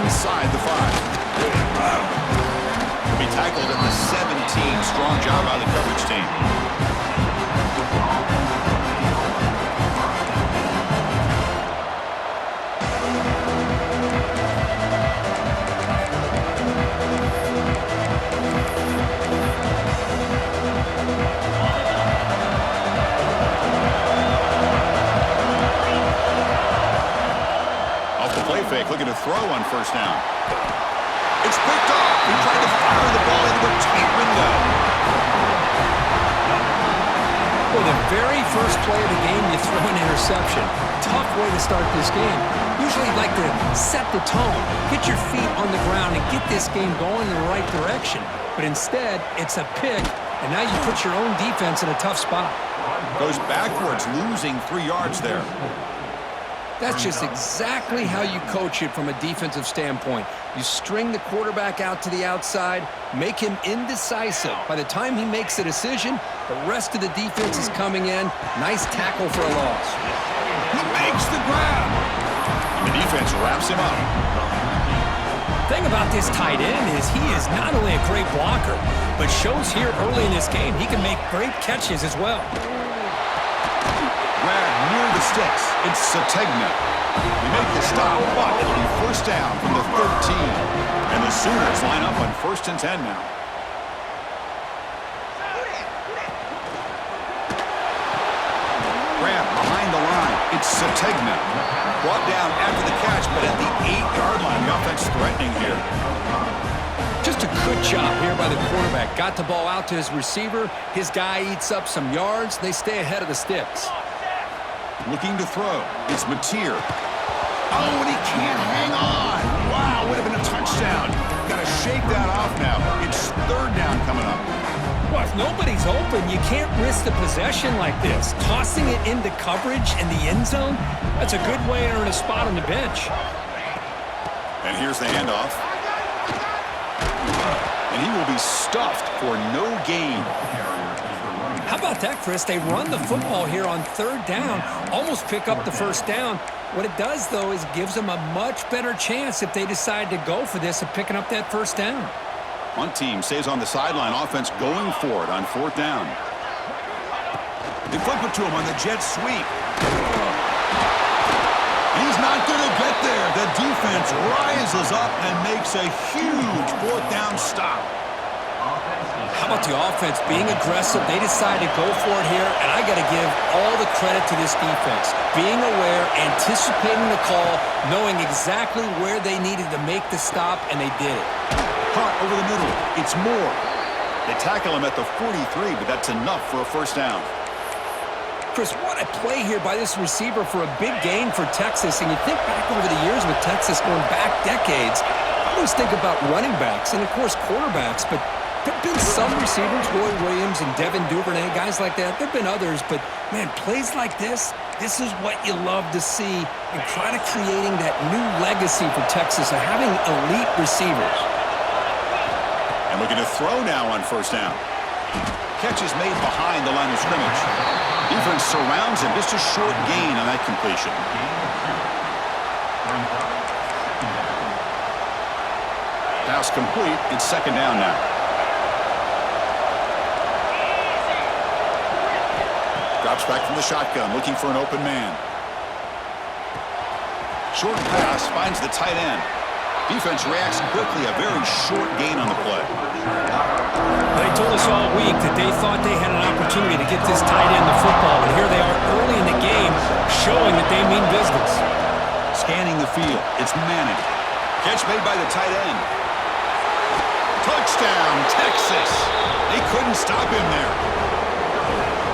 inside the 5. He'll be tackled at the 17. Strong job by the coverage team. Fake, looking to throw on first down. It's picked off. He tried to fire the ball into a tight window. Well, the very first play of the game, you throw an interception. Tough way to start this game. Usually like to set the tone, get your feet on the ground, and get this game going in the right direction. But instead, it's a pick, and now you put your own defense in a tough spot. Goes backwards, losing 3 yards there. That's just exactly how you coach it from a defensive standpoint. You string the quarterback out to the outside, make him indecisive. By the time he makes a decision, the rest of the defense is coming in. Nice tackle for a loss. He makes the grab. And the defense wraps him up. The thing about this tight end is he is not only a great blocker, but shows here early in this game he can make great catches as well. Grab near the sticks. It's Sategna. They make the stop, but it'll be first down from the 13. And the Sooners line up on 1st and 10 now. Grab behind the line. It's Sategna. Brought down after the catch, but at the 8-yard line. The offense threatening here. Just a good job here by the quarterback. Got the ball out to his receiver. His guy eats up some yards. They stay ahead of the sticks. Looking to throw. It's Mateer. Oh, and he can't hang on. Wow, would have been a touchdown. Got to shake that off now. It's 3rd down coming up. Well, if nobody's open, you can't risk the possession like this. Tossing it into coverage in the end zone, that's a good way to earn a spot on the bench. And here's the handoff. And he will be stuffed for no gain. How about that, Chris? They run the football here on 3rd down, almost pick up the first down. What it does, though, is gives them a much better chance if they decide to go for this of picking up that first down. Punt team stays on the sideline. Offense going for it on 4th down. They flip it to him on the jet sweep. He's not going to get there. The defense rises up and makes a huge 4th down stop. How about the offense being aggressive? They decide to go for it here, and I got to give all the credit to this defense. Being aware, anticipating the call, knowing exactly where they needed to make the stop, and they did it. Hunt over the middle. It's Moore. They tackle him at the 43, but that's enough for a first down. Chris, what a play here by this receiver for a big gain for Texas. And you think back over the years with Texas going back decades, I always think about running backs and, of course, quarterbacks, but there have been some receivers, Roy Williams and Devin Duvernay, guys like that. There have been others, but, man, plays like this is what you love to see and try to creating that new legacy for Texas of having elite receivers. And looking to throw now on first down. Catch is made behind the line of scrimmage. Defense surrounds him. Just a short gain on that completion. Pass complete. It's 2nd down now. Drops back from the shotgun, looking for an open man. Short pass finds the tight end. Defense reacts quickly. A very short gain on the play. They told us all week that they thought they had an opportunity to get this tight end the football, and here they are early in the game showing that they mean business. Scanning the field. It's Manning. Catch made by the tight end. Touchdown, Texas. They couldn't stop him there.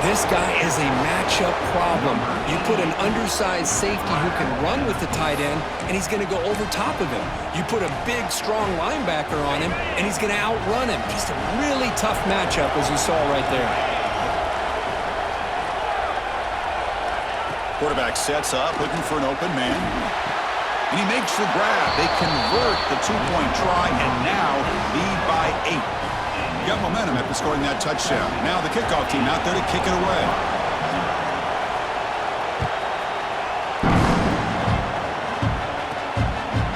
This guy is a matchup problem. You put an undersized safety who can run with the tight end, and he's going to go over top of him. You put a big, strong linebacker on him, and he's going to outrun him. Just a really tough matchup, as you saw right there. Quarterback sets up, looking for an open man. And he makes the grab. They convert the 2-point try, and now lead by 8. Got momentum after scoring that touchdown. Now the kickoff team out there to kick it away.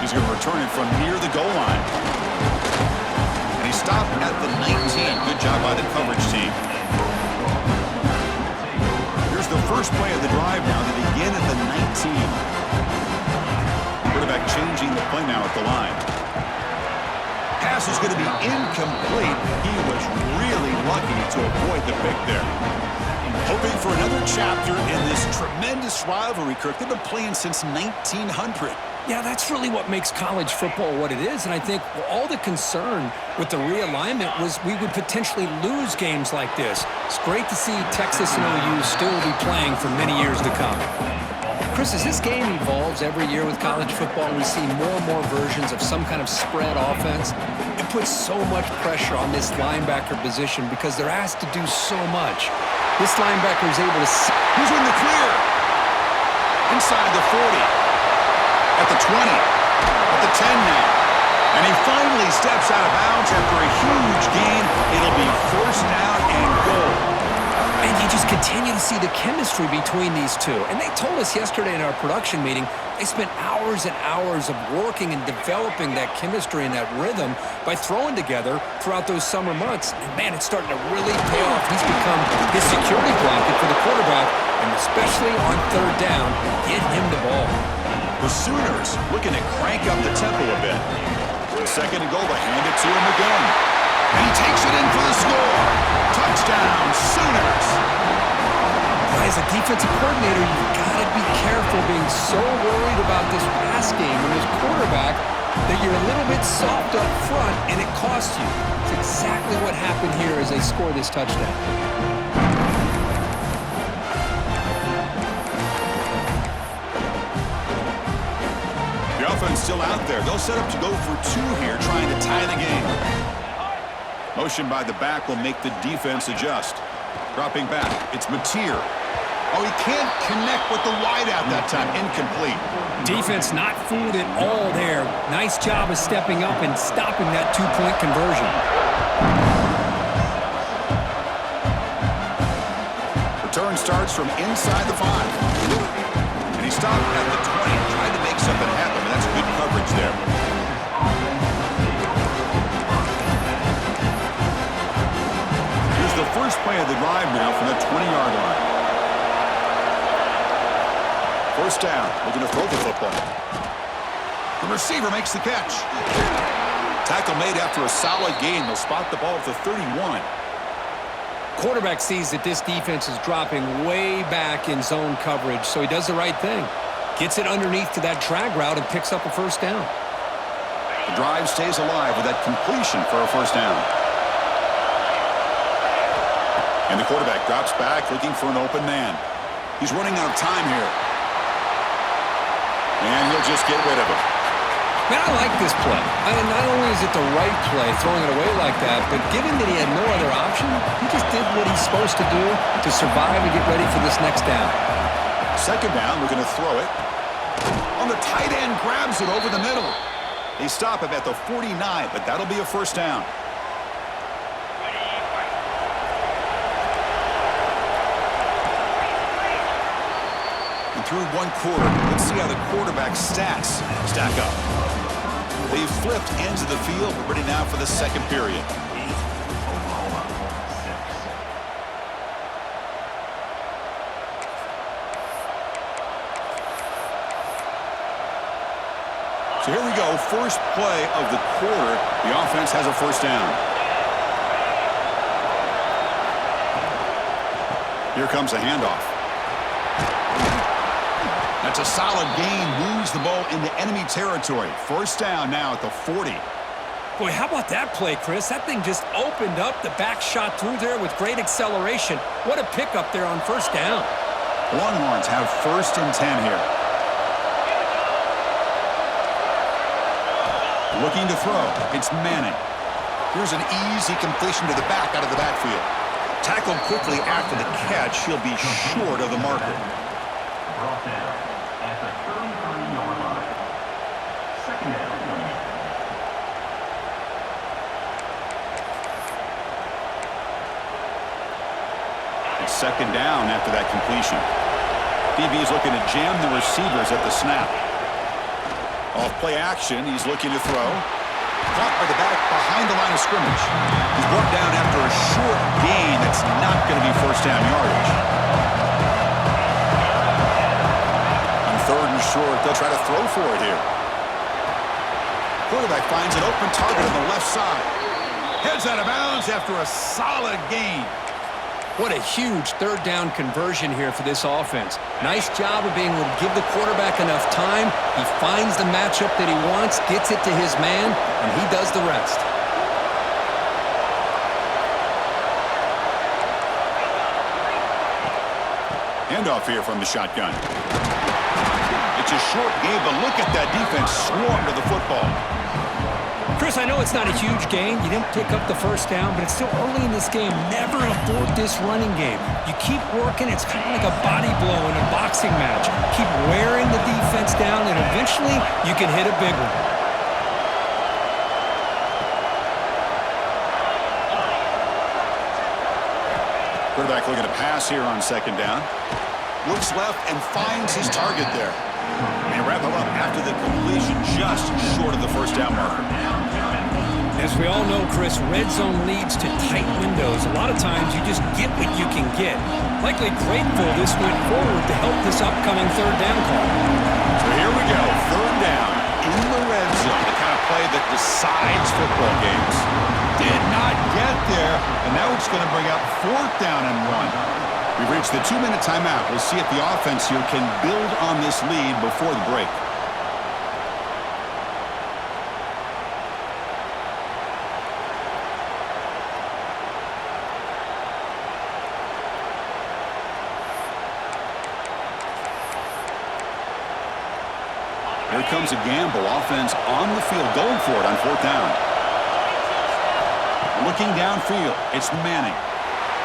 He's going to return it from near the goal line. And he stopped at the 19. Good job by the coverage team. Here's the first play of the drive now. They begin at the 19. Quarterback changing the play now at the line. Pass is going to be incomplete. He was really lucky to avoid the pick there. Hoping for another chapter in this tremendous rivalry, Kirk. They've been playing since 1900. Yeah, that's really what makes college football what it is. And I think all the concern with the realignment was we would potentially lose games like this. It's great to see Texas and OU still be playing for many years to come. Chris, as this game evolves every year with college football, we see more and more versions of some kind of spread offense. It puts so much pressure on this linebacker position because they're asked to do so much. This linebacker is able to see. He's in the clear. Inside the 40. At the 20. At the 10 now. And he finally steps out of bounds after a huge gain. It'll be first down and goal. And you just continue to see the chemistry between these two. And they told us yesterday in our production meeting, they spent hours and hours of working and developing that chemistry and that rhythm by throwing together throughout those summer months. And, man, it's starting to really pay off. He's become his security blanket for the quarterback, and especially on third down, get him the ball. The Sooners looking to crank up the tempo a bit. Second and goal, to hand it to him again. And he takes it in for the score. Touchdown, Sooners. As a defensive coordinator, you've got to be careful being so worried about this pass game and this quarterback that you're a little bit soft up front and it costs you. It's exactly what happened here as they score this touchdown. The offense still out there. They'll set up to go for two here, trying to tie the game. Motion by the back will make the defense adjust. Dropping back, it's Mateer. Oh, he can't connect with the wideout that time. Incomplete. Defense not fooled at all there. Nice job of stepping up and stopping that two-point conversion. Return starts from inside the 5. And he stopped at the 20, tried to make something happen, but that's good coverage there. Here's the first play of the drive now from the 20-yard line. First down, looking to throw the football. The receiver makes the catch. Tackle made after a solid gain. They'll spot the ball at the 31. Quarterback sees that this defense is dropping way back in zone coverage, so he does the right thing. Gets it underneath to that drag route and picks up a first down. The drive stays alive with that completion for a first down. And the quarterback drops back looking for an open man. He's running out of time here. And he'll just get rid of it. Man, I like this play. Not only is it the right play, throwing it away like that, but given that he had no other option, he just did what he's supposed to do to survive and get ready for this next down. Second down, we're going to throw it. On the tight end, grabs it over the middle. They stop him at the 49, but that'll be a first down. Through one quarter, let's see how the quarterback's stats stack up. They've flipped ends of the field, ready now for the second period. So here we go, first play of the quarter. The offense has a first down. Here comes a handoff. That's a solid gain, moves the ball into enemy territory. First down now at the 40. Boy, how about that play, Chris? That thing just opened up. The back shot through there with great acceleration. What a pickup there on first down. Longhorns have first and 10 here. Looking to throw. It's Manning. Here's an easy completion to the back out of the backfield. Tackled quickly after the catch. He'll be short of the marker. Brought down at the 33-yard line. Second down. It's second down after that completion. DB's looking to jam the receivers at the snap. Off play action, he's looking to throw. Caught by the back behind the line of scrimmage. He's brought down after a short gain that's not going to be first down yardage. On third and short, they'll try to throw for it here. Quarterback finds an open target on the left side. Heads out of bounds after a solid gain. What a huge third down conversion here for this offense. Nice job of being able to give the quarterback enough time. He finds the matchup that he wants, gets it to his man, and he does the rest. Handoff here from the shotgun. It's a short game, but look at that defense swarm to the football. Chris, I know it's not a huge gain. You didn't pick up the first down, but it's still early in this game. Never abort this running game. You keep working. It's kind of like a body blow in a boxing match. Keep wearing the defense down, and eventually you can hit a big one. Quarterback looking to pass here on second down. Looks left and finds his target there. They wrap him up after the completion just short of the first down marker. As we all know, Chris, red zone leads to tight windows. A lot of times you just get what you can get. Likely grateful this went forward to help this upcoming third down call. So here we go, third down in the red zone, the kind of play that decides football games. Did not get there, and now it's going to bring up fourth down and 1. We've reached the 2-minute timeout. We'll see if the offense here can build on this lead before the break. Here comes a gamble. Offense on the field, going for it on fourth down. Looking downfield, it's Manning.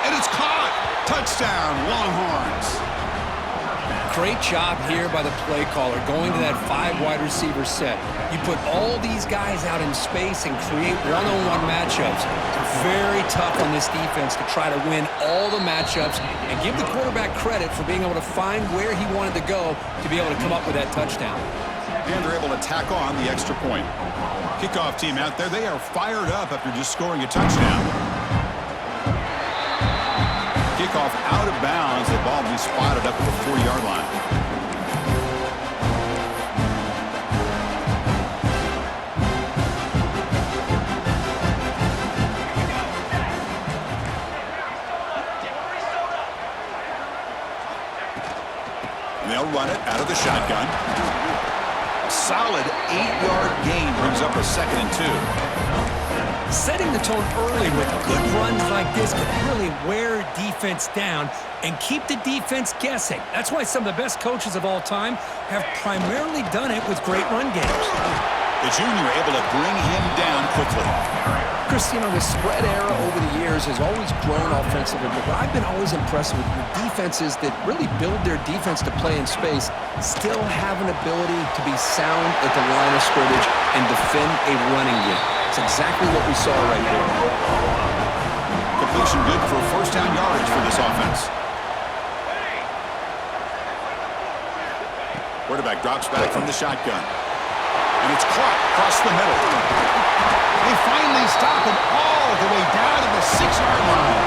And it's caught! Touchdown, Longhorns! Great job here by the play caller, going to that 5 wide receiver set. You put all these guys out in space and create one-on-one matchups. It's very tough on this defense to try to win all the matchups and give the quarterback credit for being able to find where he wanted to go to be able to come up with that touchdown. And they're able to tack on the extra point. Kickoff team out there, they are fired up after just scoring a touchdown. Kickoff out of bounds. The ball will be spotted up at the 4-yard line. And they'll run it out of the shotgun. Solid 8-yard gain brings up a 2nd and 2. Setting the tone early with good runs like this can really wear defense down and keep the defense guessing. That's why some of the best coaches of all time have primarily done it with great run games. The junior able to bring him down quickly. Chris, you know, the spread era over the years has always grown offensively, but what I've been always impressed with defenses that really build their defense to play in space still have an ability to be sound at the line of scrimmage and defend a running game. It's exactly what we saw right there. Completion good for first down yardage for this offense. Quarterback drops back from the shotgun. And it's caught across the middle. They finally stop him all the way down to the 6-yard line.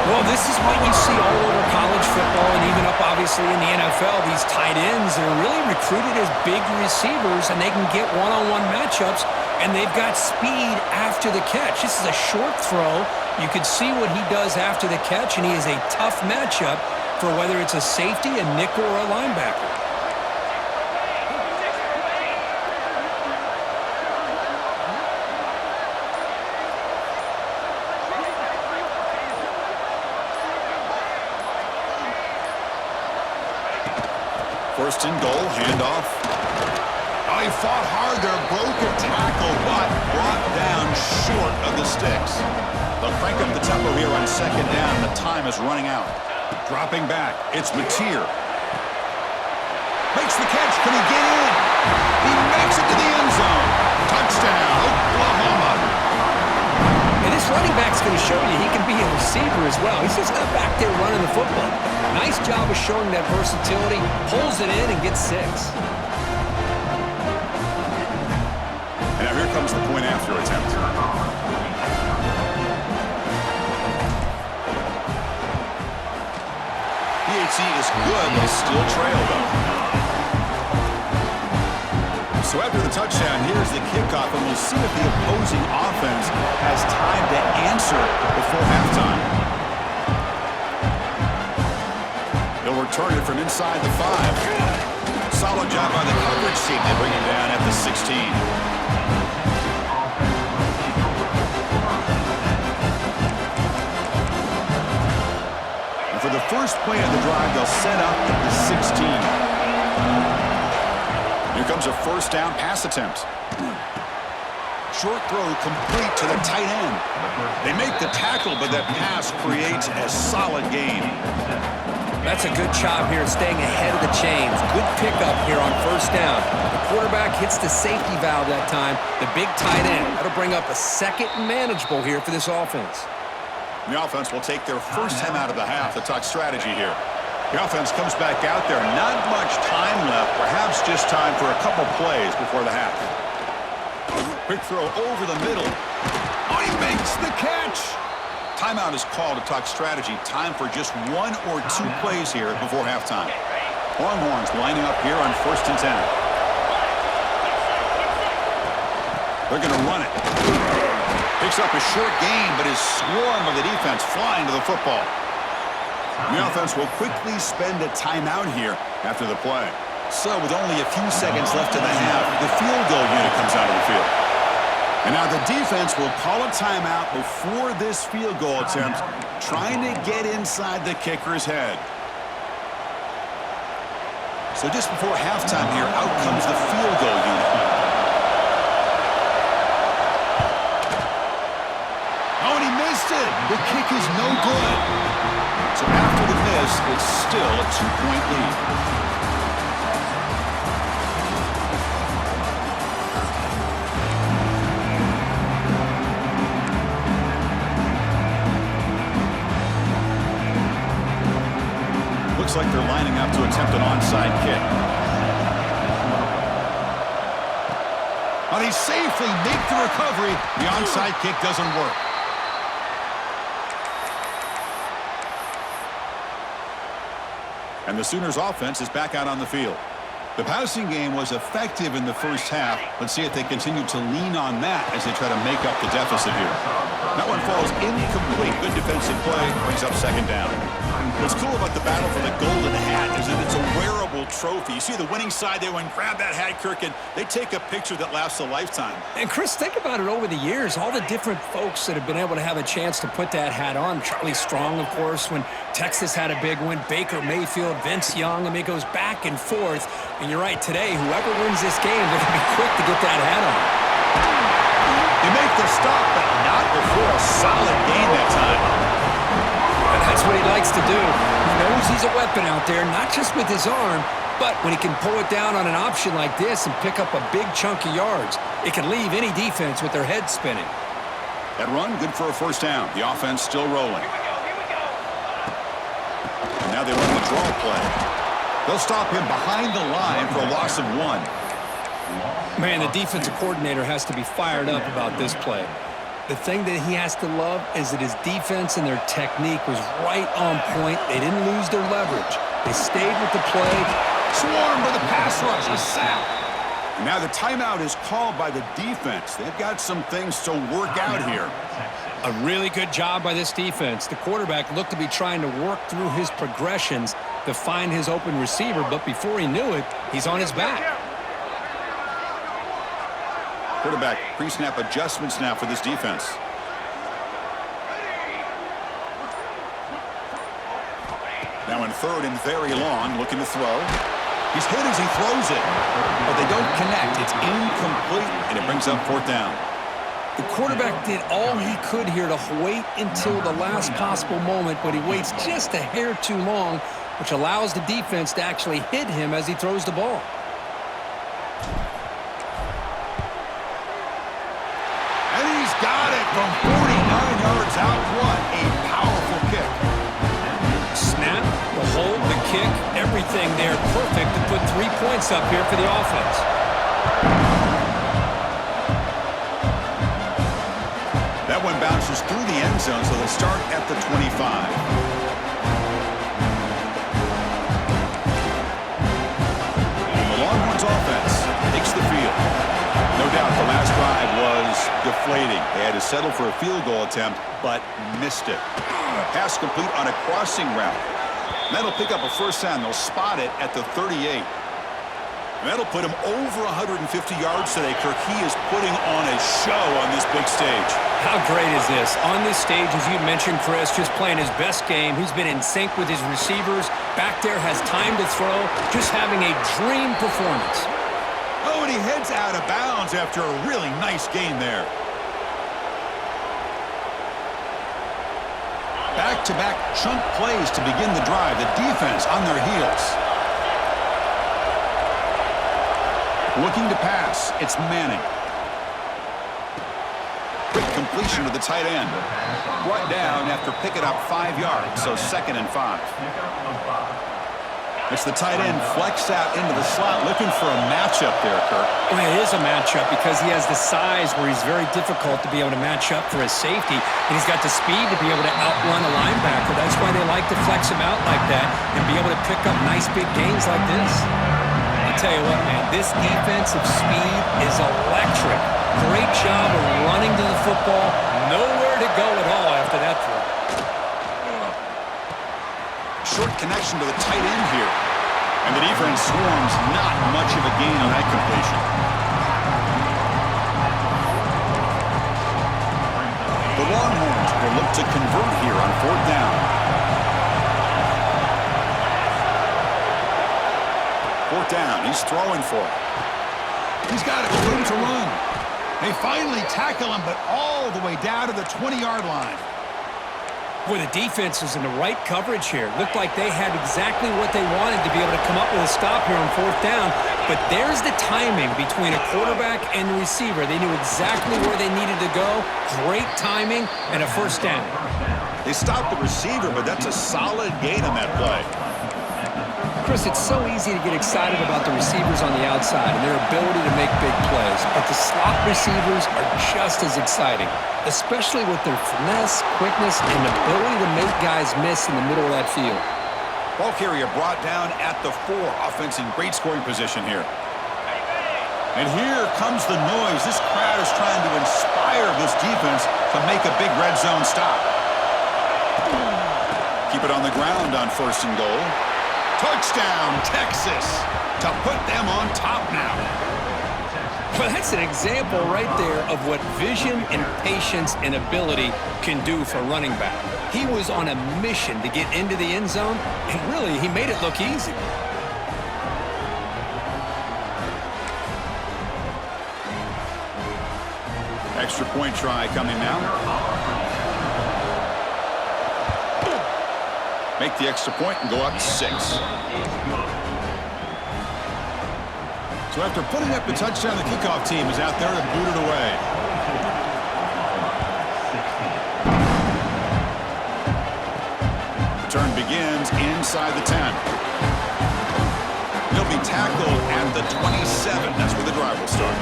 Well, this is what you see all over college football and even up, obviously, in the NFL. These tight ends are really recruited as big receivers, and they can get one-on-one matchups, and they've got speed after the catch. This is a short throw. You can see what he does after the catch, and he is a tough matchup for whether it's a safety, a nickel, or a linebacker. First and goal, handoff. Oh, he fought hard there, broke a tackle, but brought down short of the sticks. They'll crank up the tempo here on second down. The time is running out. Dropping back, it's Mateer. Makes the catch, can he get in? He makes it to the end zone. Touchdown, Oklahoma. And this running back's going to show you he can be a receiver as well. He's just not back there running the football. Nice job of showing that versatility. Pulls it in and gets 6. comes the point after attempt. PAT is good. They still trail, though. So after the touchdown, here's the kickoff, and we'll see if the opposing offense has time to answer before halftime. He'll return it from inside the 5. Solid job by the coverage team. They bring him down at the 16. And for the first play of the drive, they'll set up at the 16. Here comes a first down pass attempt. Short throw complete to the tight end. They make the tackle, but that pass creates a solid gain. That's a good job here staying ahead of the chains. Good pickup here on first down. The quarterback hits the safety valve that time. The big tight end. That'll bring up a second and manageable here for this offense. The offense will take their first time out of the half to talk strategy here. The offense comes back out there. Not much time left. Perhaps just time for a couple plays before the half. Quick throw over the middle. Oh, he makes the catch. Timeout is called to talk strategy. Time for just 1 or 2 plays here before halftime. Longhorns lining up here on 1st and 10. They're going to run it. Picks up a short gain, but his swarm of the defense flying to the football. The offense will quickly spend a timeout here after the play. So with only a few seconds left in the half, the field goal unit comes out of the field. And now the defense will call a timeout before this field goal attempt, trying to get inside the kicker's head. So just before halftime here, out comes the field goal unit. Oh, and he missed it. The kick is no good. So after the miss, it's still a 2-point lead. Looks like they're lining up to attempt an onside kick. But he safely makes the recovery. The onside kick doesn't work. And the Sooners offense is back out on the field. The passing game was effective in the first half. Let's see if they continue to lean on that as they try to make up the deficit here. That one falls incomplete. Good defensive play. Brings up second down. What's cool about the battle for the golden hat is that it's a wearable trophy. You see the winning side, they went and grab that hat, Kirk, and they take a picture that lasts a lifetime. And Chris, think about it over the years. All the different folks that have been able to have a chance to put that hat on. Charlie Strong, of course, when Texas had a big win. Baker Mayfield, Vince Young. I mean, it goes back and forth. And you're right, today, whoever wins this game, they're going to be quick to get that hat on. They make the stop, but not before a solid gain that time. And that's what he likes to do. He knows he's a weapon out there, not just with his arm, but when he can pull it down on an option like this and pick up a big chunk of yards, it can leave any defense with their head spinning. That run, good for a first down. The offense still rolling. And now they run the draw play. They'll stop him behind the line for a loss of 1. Man, the defensive coordinator has to be fired up about this play. The thing that he has to love is that his defense and their technique was right on point. They didn't lose their leverage. They stayed with the play. Swarmed by the pass rush, a sack. And now the timeout is called by the defense. They've got some things to work out here. A really good job by this defense. The quarterback looked to be trying to work through his progressions to find his open receiver, but before he knew it, he's on his back. Quarterback pre-snap adjustments now for this defense. Now in 3rd and very long, looking to throw. He's hit as he throws it, but they don't connect. It's incomplete, and it brings up 4th down. The quarterback did all he could here to wait until the last possible moment, but he waits just a hair too long, which allows the defense to actually hit him as he throws the ball. And he's got it from 49 yards out. What a powerful kick. Snap, the hold, the kick, everything there perfect to put 3 points up here for the offense. That one bounces through the end zone, so they'll start at the 25. The Longhorns offense takes the field. No doubt the last drive was deflating. They had to settle for a field goal attempt, but missed it. Pass complete on a crossing route. That'll pick up a first down. They'll spot it at the 38. That'll put him over 150 yards today, Kirk. He is putting on a show on this big stage. How great is this? On this stage, as you mentioned, Chris, just playing his best game. He's been in sync with his receivers. Back there, has time to throw. Just having a dream performance. Oh, and he heads out of bounds after a really nice gain there. Back-to-back chunk plays to begin the drive. The defense on their heels. Looking to pass. It's Manning. Quick completion to the tight end. Brought down after picking up 5 yards, so 2nd and 5. It's the tight end flexed out into the slot, looking for a matchup there, Kirk. Well, it is a matchup because he has the size where he's very difficult to be able to match up for his safety, and he's got the speed to be able to outrun a linebacker. That's why they like to flex him out like that and be able to pick up nice big gains like this. I'll tell you what, man, this defensive speed is electric. Great job of running to the football. Nowhere to go at all after that throw. Short connection to the tight end here. And the defense swarms, not much of a gain on that completion. The Longhorns will look to convert here on 4th down. 4th down, he's throwing for it. He's got room to run. They finally tackle him, but all the way down to the 20-yard line. Boy, the defense is in the right coverage here. Looked like they had exactly what they wanted to be able to come up with a stop here on 4th down. But there's the timing between a quarterback and the receiver. They knew exactly where they needed to go. Great timing and a first down. They stopped the receiver, but that's a solid gain on that play. Chris, it's so easy to get excited about the receivers on the outside and their ability to make big plays, but the slot receivers are just as exciting, especially with their finesse, quickness, and ability to make guys miss in the middle of that field. Ball carrier brought down at the 4. Offense in great scoring position here. And here comes the noise. This crowd is trying to inspire this defense to make a big red zone stop. Keep it on the ground on 1st and goal. Touchdown, Texas, to put them on top now. Well, that's an example right there of what vision and patience and ability can do for a running back. He was on a mission to get into the end zone, and really, he made it look easy. Extra point try coming now. Make the extra point and go up 6. So after putting up the touchdown, the kickoff team is out there to boot it away. The turn begins inside the 10. He'll be tackled at the 27. That's where the drive will start.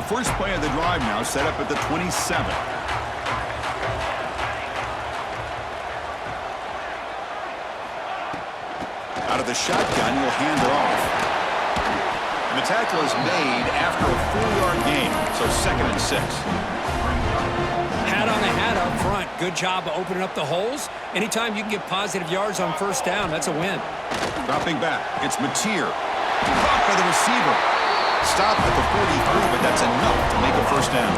First play of the drive now set up at the 27. Out of the shotgun, he'll hand it off. And the tackle is made after a 4-yard gain, so 2nd and 6. Hat on a hat up front. Good job of opening up the holes. Anytime you can get positive yards on 1st down, that's a win. Dropping back, it's Mateer. Caught by the receiver. Stop at the 43, but that's enough to make a first down.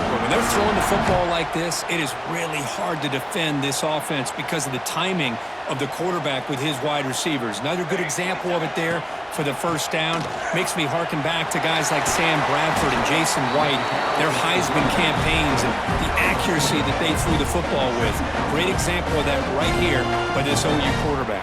But when they're throwing the football like this, it is really hard to defend this offense because of the timing of the quarterback with his wide receivers. Another good example of it there for the first down. Makes me harken back to guys like Sam Bradford and Jason White, their Heisman campaigns and the accuracy that they threw the football with. Great example of that right here by this OU quarterback.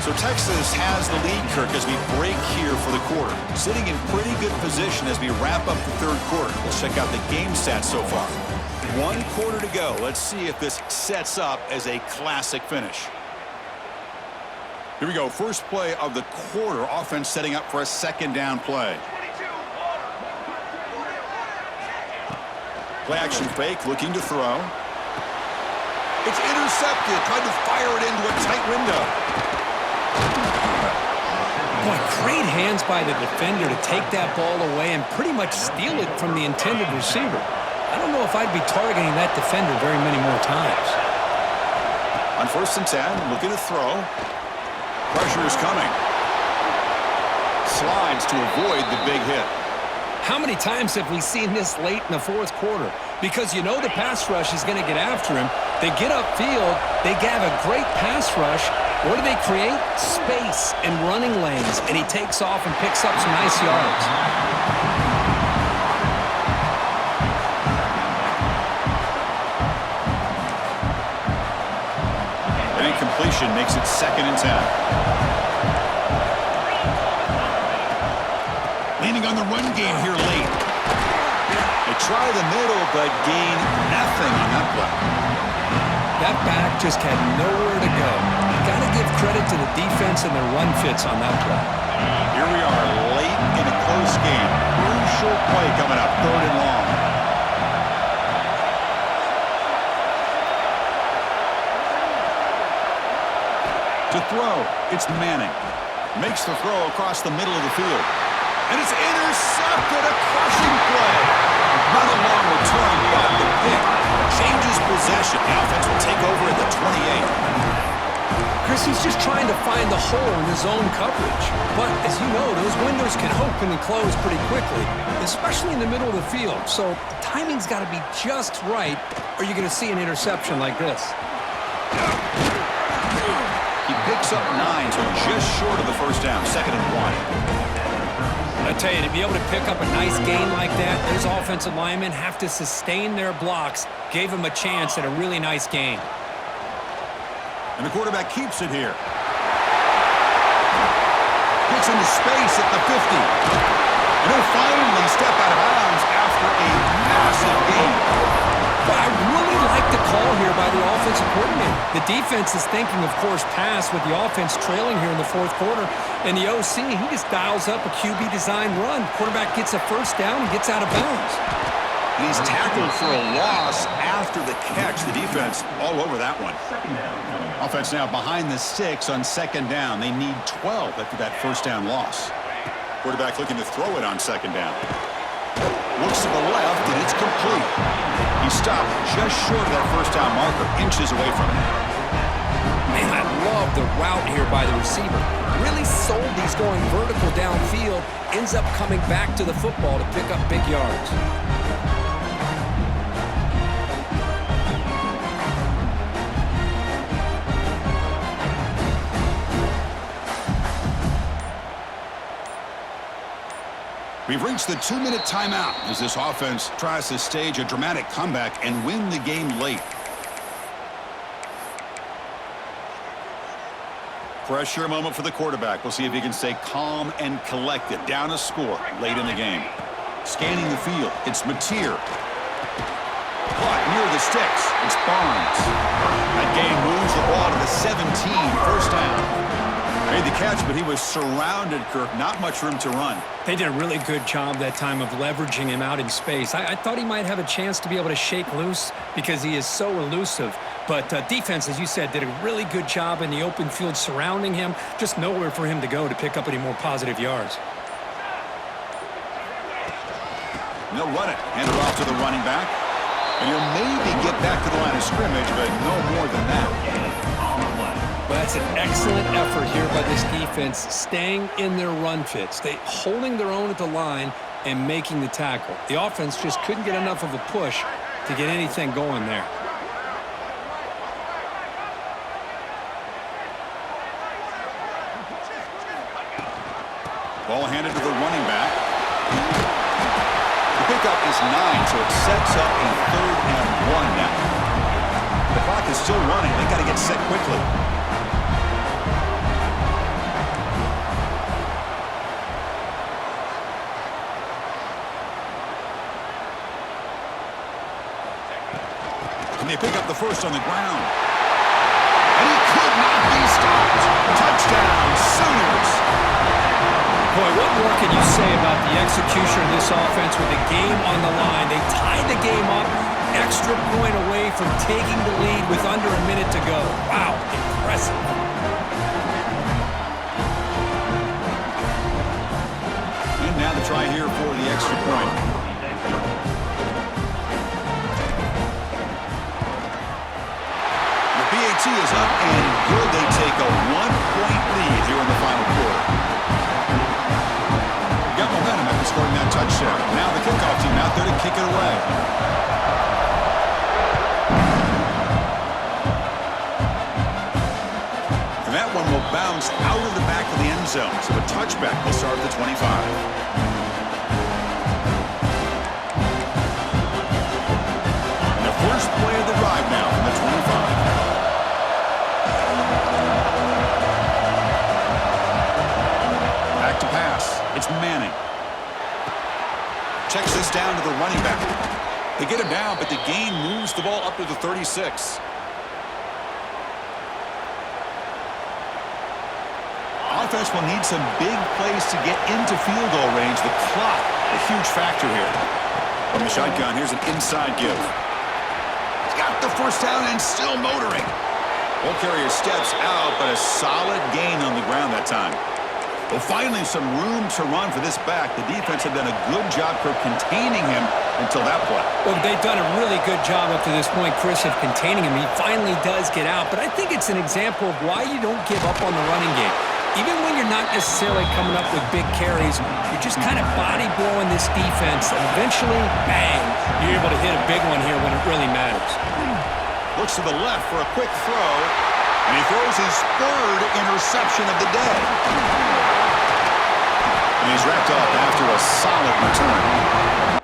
So Texas has the lead, Kirk, as we break here for the quarter. Sitting in pretty good position as we wrap up the third quarter. Let's check out the game stats so far. 1 quarter to go. Let's see if this sets up as a classic finish. Here we go. First play of the quarter. Offense setting up for a second down play. Play action fake, looking to throw. It's intercepted. Tried to fire it into a tight window. Boy, great hands by the defender to take that ball away and pretty much steal it from the intended receiver. I don't know if I'd be targeting that defender very many more times. On 1st and 10, looking to throw. Pressure is coming. Slides to avoid the big hit. How many times have we seen this late in the fourth quarter? Because you know the pass rush is going to get after him. They get upfield. They have a great pass rush. What do they create? Space and running lanes. And he takes off and picks up some nice yards. An incompletion makes it 2nd and 10. Leaning on the run game here late. They try the middle, but gain nothing on that play. That back just had nowhere to go. Got to give credit to the defense and their run fits on that play. Here we are late in a close game. Crucial play coming up, 3rd and long. To throw, it's Manning. Makes the throw across the middle of the field. And it's intercepted, a crushing play. Not a long return, but the pick changes possession. The offense will take over at the 28. Chris, he's just trying to find the hole in his own coverage. But as you know, those windows can open and close pretty quickly, especially in the middle of the field. So the timing's got to be just right, or you're going to see an interception like this. He picks up 9, so just short of the first down, 2nd and 1. I tell you, to be able to pick up a nice gain like that, those offensive linemen have to sustain their blocks. Gave him a chance at a really nice gain. And the quarterback keeps it here. Gets into space at the 50. And he'll finally step out of bounds after a massive gain. But I really like the call here by the offensive coordinator. The defense is thinking, of course, pass with the offense trailing here in the fourth quarter. And the OC, he just dials up a QB design run. Quarterback gets a first down and gets out of bounds. And he's tackled for a loss after the catch. The defense all over that one. Offense now behind the 6 on 2nd down. They need 12 after that first down loss. Quarterback looking to throw it on 2nd down. Looks to the left, and it's complete. He stopped just short of that first down marker, inches away from it. Man, I love the route here by the receiver. Really sold these going vertical downfield. Ends up coming back to the football to pick up big yards. We've reached the 2-minute timeout as this offense tries to stage a dramatic comeback and win the game late. Pressure moment for the quarterback. We'll see if he can stay calm and collected. Down a score late in the game. Scanning the field, it's Mateer. Caught near the sticks, it's Barnes. That game moves the ball to the 17, first down. Made the catch, but he was surrounded, Kirk. Not much room to run. They did a really good job that time of leveraging him out in space. I thought he might have a chance to be able to shake loose because he is so elusive. But defense, as you said, did a really good job in the open field surrounding him. Just nowhere for him to go to pick up any more positive yards. And they'll run it. Hand it off to the running back. And he'll maybe get back to the line of scrimmage, but no more than that. Well, that's an excellent effort here by this defense, staying in their run fits. They holding their own at the line and making the tackle. The offense just couldn't get enough of a push to get anything going there. Ball handed to the running back. The pickup is 9, so it sets up a 3rd and 1 now. The clock is still running. They got to get set quickly. And they pick up the first on the ground. And he could not be stopped. Touchdown, Sooners. Boy, what more can you say about the execution of this offense with the game on the line? They tied the game up, extra point away from taking the lead with under a minute to go. Wow, impressive. And now the try here for the extra point. The PAT is up and good. They take a 1-point lead here in the final quarter. Got momentum after scoring that touchdown. Now the kickoff team out there to kick it away. And that one will bounce out of the back of the end zone. So a touchback will start at the 25. And the first play of the drive now from the 25. Back to pass. It's Manning. Checks this down to the running back. They get him down, but the gain moves the ball up to the 36. Offense will need some big plays to get into field goal range. The clock, a huge factor here. From the shotgun, here's an inside give. He's got the first down and still motoring. Ball carrier steps out, but a solid gain on the ground that time. Well, finally some room to run for this back. The defense had done a good job for containing him until that play. Well, they've done a really good job up to this point, Chris, of containing him. He finally does get out, but I think it's an example of why you don't give up on the running game. Even when you're not necessarily coming up with big carries, you're just kind of body blowing this defense, and eventually, bang, you're able to hit a big one here when it really matters. Looks to the left for a quick throw, and he throws his third interception of the day. And he's wrapped up after a solid return.